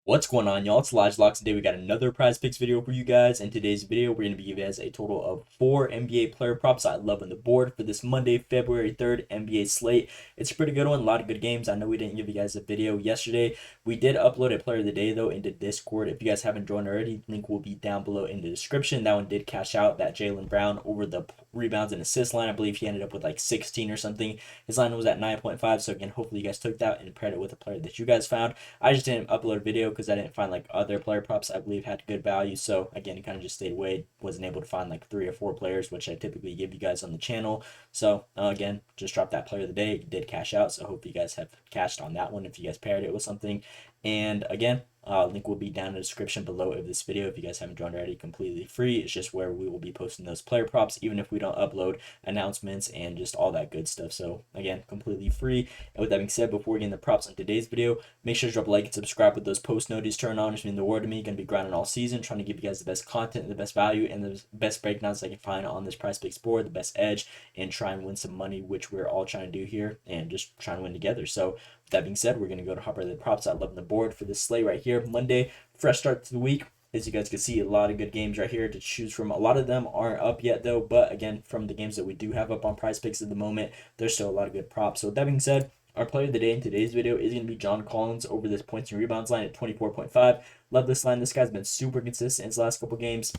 What's going on, y'all? It's Elijah Locks. Today we got another Prize Picks video for you guys. In today's video, we're going to be giving you guys a total of 4 NBA player props I love on the board for this Monday, February 3rd NBA slate. It's a pretty good one, a lot of good games. I know we didn't give you guys a video yesterday. We did upload a player of the day, though, into Discord. If you guys haven't joined already, link will be down below in the description. That one did cash out, that Jaylen Brown over the rebounds and assists line. I believe he ended up with like 16 or something. His line was at 9.5, so again, hopefully you guys took that and paired it with a player that you guys found. I just didn't upload a video because I didn't find like other player props I believe had good value. So again, it kind of just stayed away. Wasn't able to find like 3 or 4 players, which I typically give you guys on the channel. So again, just dropped that player of the day. It did cash out. So I hope you guys have cashed on that one if you guys paired it with something. And again, link will be down in the description below of this video if you guys haven't joined already. Completely free. It's just where we will be posting those player props, even if we don't upload announcements and just all that good stuff. So again, completely free. And with that being said, before we get into the props on today's video, make sure to drop a like and subscribe with those post notifications turned on. It's mean the world to me. Going to be grinding all season, trying to give you guys the best content, and the best value, and the best breakdowns I can find on this Prize Picks board, the best edge, and try and win some money, which we're all trying to do here, and just trying to win together. So with that being said, we're going to go to hop right to the props I love on the board for this slate right here. Monday, fresh start to the week. As you guys can see, a lot of good games right here to choose from. A lot of them aren't up yet, though. But again, from the games that we do have up on Prize Picks at the moment, there's still a lot of good props. So with that being said, our player of the day in today's video is going to be John Collins over this points and rebounds line at 24.5. Love this line. This guy's been super consistent in his last couple games.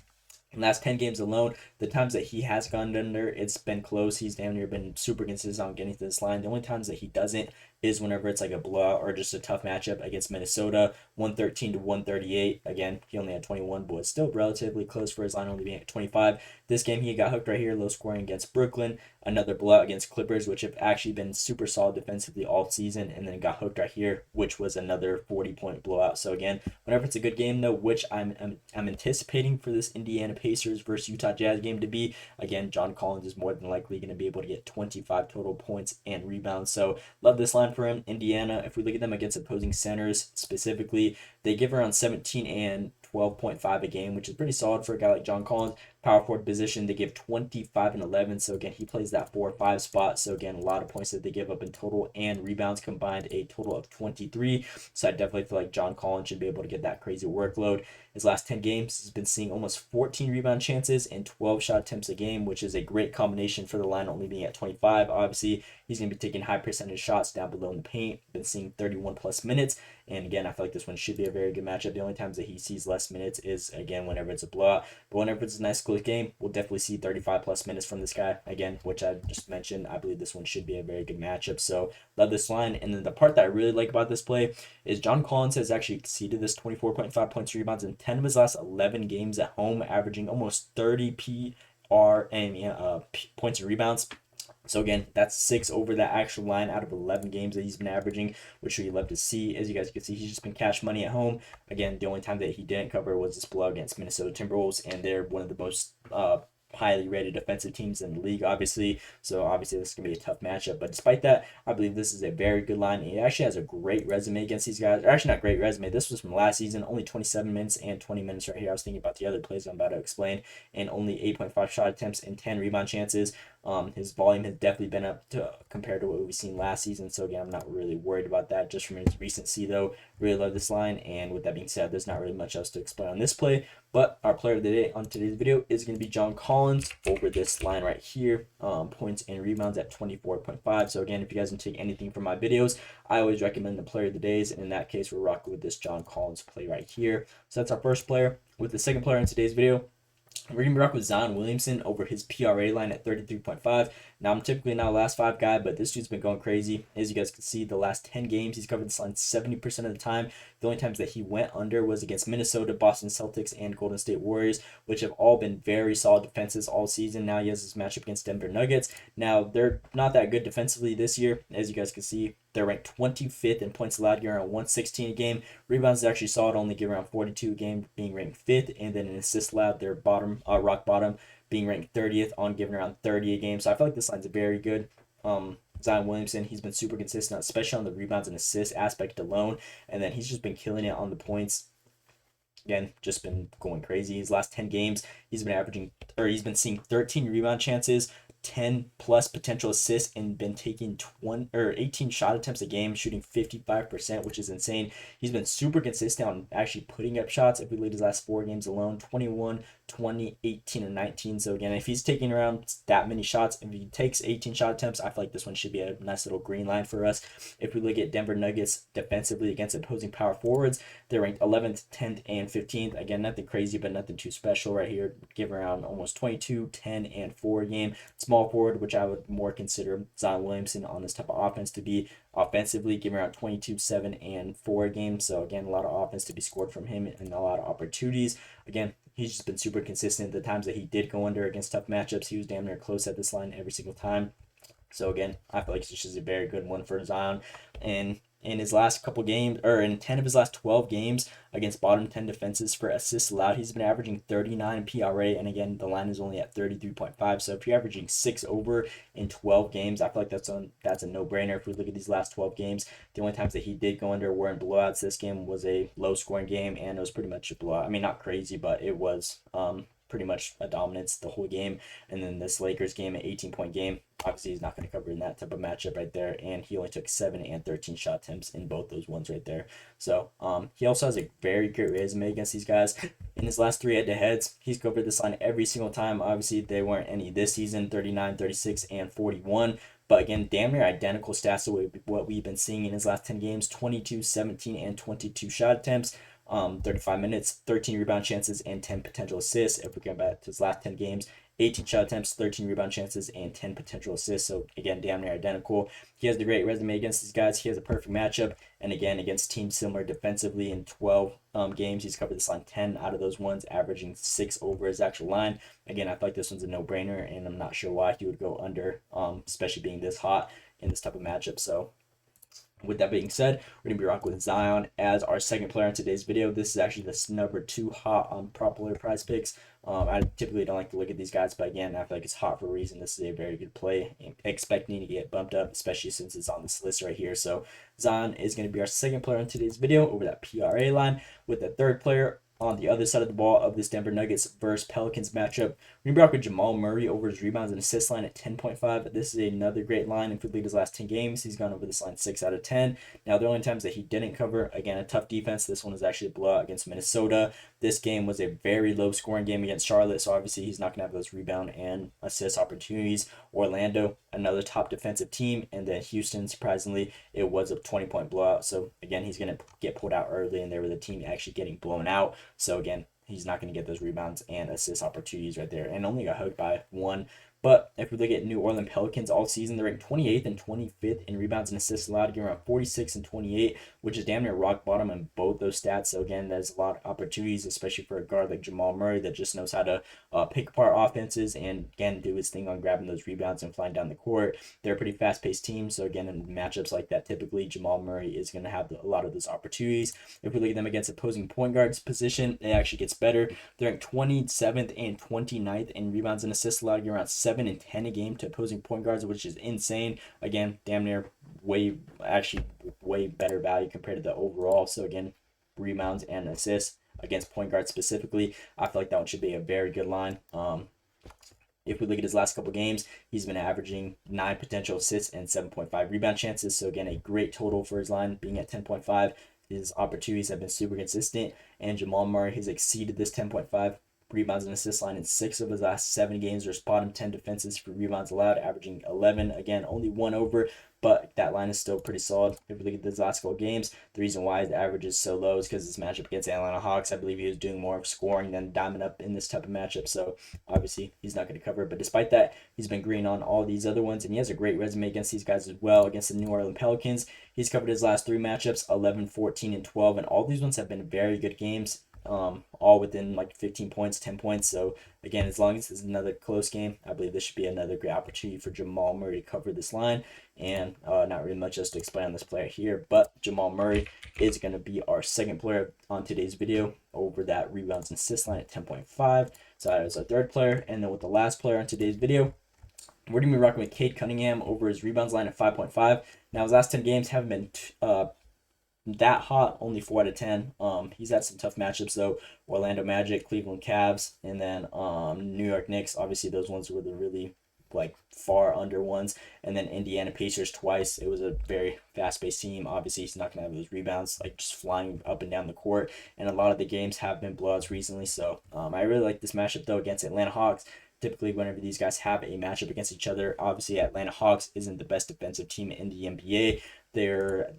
In the last 10 games alone, the times that he has gone under, it's been close. He's damn near been super consistent on getting to this line. The only times that he doesn't is whenever it's like a blowout or just a tough matchup against Minnesota, 113 to 138. Again, he only had 21, but it's still relatively close for his line only being at 25. This game, he got hooked right here, low scoring against Brooklyn. Another blowout against Clippers, which have actually been super solid defensively all season, and then got hooked right here, which was another 40-point blowout. So again, whenever it's a good game, though, which I'm anticipating for this Indiana Pacers versus Utah Jazz game to be, again, John Collins is more than likely going to be able to get 25 total points and rebounds. So love this line for him. Indiana, if we look at them against opposing centers specifically, they give around 17 and 12.5 a game, which is pretty solid for a guy like John Collins. Power forward position, they give 25 and 11. So again, he plays that 4 or 5 spot. So again, a lot of points that they give up in total, and rebounds combined a total of 23. So I definitely feel like John Collins should be able to get that crazy workload. His last 10 games, he's been seeing almost 14 rebound chances and 12 shot attempts a game, which is a great combination for the line only being at 25. Obviously, he's going to be taking high percentage shots down below in the paint. Been seeing 31 plus minutes. And again, I feel like this one should be a very good matchup. The only times that he sees less minutes is, again, whenever it's a blowout. But whenever it's a nice close game, we'll definitely see 35 plus minutes from this guy. Again, which I just mentioned, I believe this one should be a very good matchup. So love this line. And then the part that I really like about this play is John Collins has actually exceeded this 24.5 points rebounds in 10 of his last 11 games at home, averaging almost 30 PR and points and rebounds. So again, that's 6 over that actual line out of 11 games that he's been averaging, which we love to see. As you guys can see, he's just been cash money at home. Again, the only time that he didn't cover was this blowout against Minnesota Timberwolves, and they're one of the most highly rated defensive teams in the league, obviously. So obviously this is going to be a tough matchup. But despite that, I believe this is a very good line. He actually has a great resume against these guys. Or actually not great resume. This was from last season. Only 27 minutes and 20 minutes right here. I was thinking about the other plays I'm about to explain. And only 8.5 shot attempts and 10 rebound chances. His volume has definitely been up to compared to what we've seen last season. So again, I'm not really worried about that. Just from his recency though, really love this line. And with that being said, there's not really much else to explain on this play. But our player of the day on today's video is going to be John Collins over this line right here. Points and rebounds at 24.5. So again, if you guys can take anything from my videos, I always recommend the player of the days. And in that case, we're rocking with this John Collins play right here. So that's our first player. With the second player in today's video, we're going to be rocking with Zion Williamson over his PRA line at 33.5. Now, I'm typically not a last 5 guy, but this dude's been going crazy. As you guys can see, the last 10 games, he's covered this line 70% of the time. The only times that he went under was against Minnesota, Boston Celtics, and Golden State Warriors, which have all been very solid defenses all season. Now he has this matchup against Denver Nuggets. Now, they're not that good defensively this year. As you guys can see, they're ranked 25th in points allowed, giving around 116 a game. Rebounds is actually solid, only give around 42 a game, being ranked 5th. And then in assists allowed, they're rock bottom, being ranked 30th on giving around 30 a game. So I feel like this line's very good. Zion Williamson, he's been super consistent, especially on the rebounds and assist aspect alone. And then he's just been killing it on the points. Again, just been going crazy. His last 10 games, he's been seeing 13 rebound chances, 10 plus potential assists and been taking 18 shot attempts a game, shooting 55%, which is insane. He's been super consistent on actually putting up shots. If we look at his last 4 games alone, 21, 20, 18, and 19. So again, if he's taking around that many shots, if he takes 18 shot attempts, I feel like this one should be a nice little green line for us. If we look at Denver Nuggets defensively against opposing power forwards, they're ranked 11th, 10th, and 15th. Again, nothing crazy, but nothing too special right here. Give around almost 22, 10, and 4 game. Small forward, which I would more consider Zion Williamson on this type of offense to be offensively, giving around 22, 7, and 4 games. So again, a lot of offense to be scored from him and a lot of opportunities. Again, he's just been super consistent. The times that he did go under against tough matchups, he was damn near close at this line every single time. So again, I feel like it's just a very good one for Zion. And in his last couple games, or in 10 of his last 12 games against bottom 10 defenses for assists allowed, he's been averaging 39 PRA, and again, the line is only at 33.5. So if you're averaging 6 over in 12 games, I feel like that's a no-brainer. If we look at these last 12 games, the only times that he did go under were in blowouts. This game was a low-scoring game, and it was pretty much a blowout. I mean, not crazy, but it was pretty much a dominance the whole game. And then this Lakers game, an 18-point game, obviously he's not going to cover in that type of matchup right there. And he only took 7 and 13 shot attempts in both those ones right there. So he also has a very great resume against these guys. In his last 3 head-to-heads, he's covered this line every single time. Obviously, they weren't any this season, 39, 36, and 41. But again, damn near identical stats to what we've been seeing in his last 10 games, 22, 17, and 22 shot attempts. 35 minutes, 13 rebound chances, and 10 potential assists. If we go back to his last 10 games, 18 shot attempts, 13 rebound chances, and 10 potential assists. So again, damn near identical. He has the great resume against these guys. He has a perfect matchup. And again, against teams similar defensively in 12 games, he's covered this line 10 out of those ones, averaging 6 over his actual line. Again, I feel like this one's a no-brainer, and I'm not sure why he would go under, especially being this hot in this type of matchup. So with that being said, we're going to be rocking with Zion as our second player in today's video. This is actually the number 2 hot on popular prize picks. I typically don't like to look at these guys, but again, I feel like it's hot for a reason. This is a very good play. I'm expecting to get bumped up, especially since it's on this list right here. So Zion is going to be our second player in today's video over that PRA line, with the third player on the other side of the ball of this Denver Nuggets versus Pelicans matchup. We're going to be rocking with Jamal Murray over his rebounds and assists line at 10.5. This is another great line. If we look at his last 10 games, he's gone over this line 6 out of 10. Now, the only times that he didn't cover, again, a tough defense. This one was actually a blowout against Minnesota. This game was a very low-scoring game against Charlotte, so obviously he's not going to have those rebound and assist opportunities. Orlando, another top defensive team, and then Houston, surprisingly, it was a 20-point blowout. So, again, he's going to get pulled out early, and they were the team actually getting blown out. So, again, he's not going to get those rebounds and assist opportunities right there, and only got hooked by 1. But if we look at New Orleans Pelicans all season, they're ranked 28th and 25th in rebounds and assists allowed, giving around 46 and 28, which is damn near rock bottom in both those stats. So again, there's a lot of opportunities, especially for a guard like Jamal Murray that just knows how to pick apart offenses and, again, do his thing on grabbing those rebounds and flying down the court. They're a pretty fast-paced team, so again, in matchups like that, typically Jamal Murray is going to have a lot of those opportunities. If we look at them against opposing point guards position, it actually gets better. They're ranked 27th and 29th in rebounds and assists allowed, giving around 7 and 10 a game to opposing point guards, which is insane. Again, damn near way better value compared to the overall. So again, rebounds and assists against point guards specifically, I feel like that one should be a very good line. If we look at his last couple games, he's been averaging 9 potential assists and 7.5 rebound chances. So again, a great total for his line being at 10.5. His opportunities have been super consistent, and Jamal Murray has exceeded this 10.5 rebounds and assist line in 6 of his last 7 games versus bottom 10 defenses for rebounds allowed, averaging 11. Again, only 1 over, but that line is still pretty solid. If we look at his last couple games, the reason why his average is so low is because his matchup against Atlanta Hawks, I believe he was doing more of scoring than diamond up in this type of matchup. So obviously he's not going to cover it. But despite that, he's been green on all these other ones, and he has a great resume against these guys as well. Against the New Orleans Pelicans, he's covered his last 3 matchups, 11, 14, and 12, and all these ones have been very good games. All within like 15 points, 10 points. So again, as long as it's another close game, I believe this should be another great opportunity for Jamal Murray to cover this line. And not really much else to explain on this player here, but Jamal Murray is going to be our second player on today's video over that rebounds and assist line at 10.5. So that is our third player. And then with the last player on today's video, we're going to be rocking with Cade Cunningham over his rebounds line at 5.5. Now, his last 10 games haven't been that hot, only 4 out of 10. He's had some tough matchups though. Orlando Magic, Cleveland Cavs, and then New York Knicks. Obviously, those ones were the really like far under ones. And then Indiana Pacers twice. It was a very fast-paced team. Obviously, he's not going to have those rebounds like just flying up and down the court. And a lot of the games have been blowouts recently. So I really like this matchup though against Atlanta Hawks. Typically, whenever these guys have a matchup against each other, obviously Atlanta Hawks isn't the best defensive team in the NBA. They're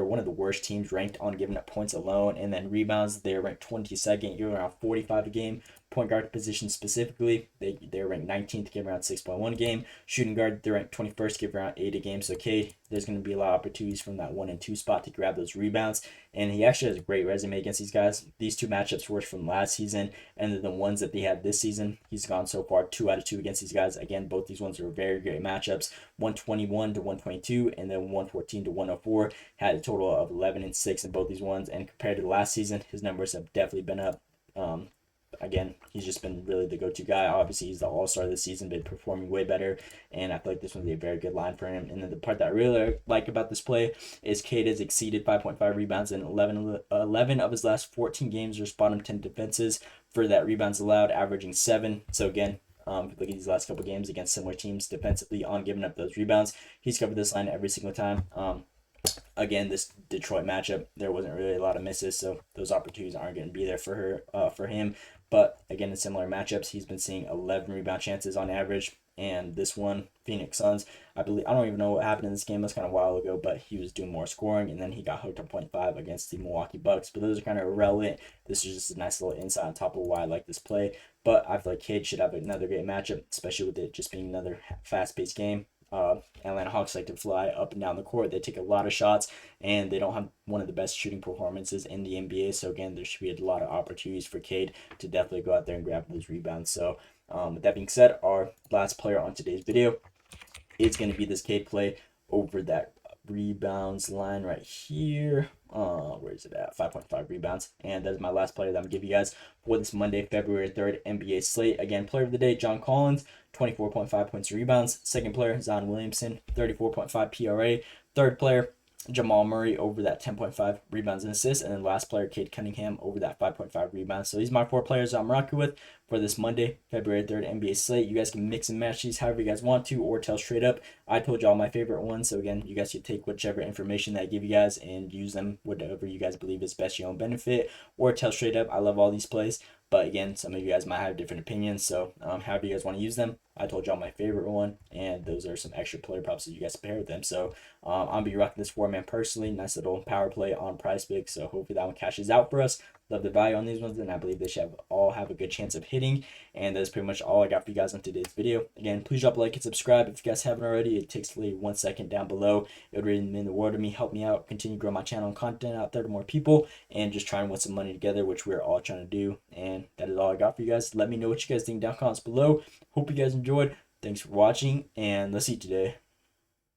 one of the worst teams ranked on giving up points alone, and then rebounds. They're ranked 22nd, giving around 45 a game. Point guard position specifically, they're ranked 19th, giving around 6.1 a game. Shooting guard, they're ranked 21st, giving around 8 a game. So Cade, there's going to be a lot of opportunities from that 1 and 2 spot to grab those rebounds, and he actually has a great resume against these guys. These two matchups were from last season, and then the ones that they had this season, he's gone so far 2 out of 2 against these guys. Again, both these ones are very great matchups. 121 to 122, and then 114 to 104. Had a total of 11 and 6 in both these ones, and compared to last season, his numbers have definitely been up. Again, he's just been really the go-to guy. Obviously, he's the all-star this season, been performing way better, and I feel like this one's a very good line for him. And then the part that I really like about this play is Cade has exceeded 5.5 rebounds in 11 of his last 14 games, or bottom 10 defenses for that rebounds allowed, averaging 7. So again, look at these last couple games against similar teams defensively on giving up those rebounds. He's covered this line every single time. Again, this Detroit matchup, there wasn't really a lot of misses, so those opportunities aren't going to be there for him. But again, in similar matchups, he's been seeing 11 rebound chances on average. And this one, Phoenix Suns, I don't even know what happened in this game. It was kind of a while ago, but he was doing more scoring, and then he got hooked on 0.5 against the Milwaukee Bucks. But those are kind of irrelevant. This is just a nice little insight on top of why I like this play. But I feel like Cade should have another great matchup, especially with it just being another fast-paced game. Atlanta Hawks like to fly up and down the court. They take a lot of shots, and they don't have one of the best shooting performances in the NBA. So again, there should be a lot of opportunities for Cade to definitely go out there and grab those rebounds. So with that being said, our last player on today's video is going to be this Cade play over that rebounds line right here. Where is it at? 5.5 rebounds. And that is my last player that I'm going to give you guys for this Monday, February 3rd NBA slate. Again, player of the day, John Collins, 24.5 points and rebounds. Second player, Zion Williamson, 34.5 PRA. Third player, Jamal Murray over that 10.5 rebounds and assists. And then last player, Cade Cunningham over that 5.5 rebounds. So these are my 4 players I'm rocking with for this Monday, February 3rd NBA slate. You guys can mix and match these however you guys want to, or tell straight up. I told y'all my favorite ones. So again, you guys can take whichever information that I give you guys and use them whatever you guys believe is best your own benefit, or tell straight up. I love all these plays. But again, some of you guys might have different opinions. So however you guys want to use them, I told y'all my favorite one, and those are some extra player props that you guys pair with them. So I'm going to be rocking this 4-man personally. Nice little power play on PrizePicks. So hopefully that one cashes out for us. Love the value on these ones, and I believe they should all have a good chance of hitting. And that's pretty much all I got for you guys on today's video. Again, please drop a like and subscribe if you guys haven't already. It takes literally 1 second down below. It would really mean the world to me. Help me out, continue to grow my channel and content out there to more people, and just try and win some money together, which we're all trying to do. And that is all I got for you guys. Let me know what you guys think down in the comments below. Hope you guys enjoyed. Thanks for watching, and let's eat today.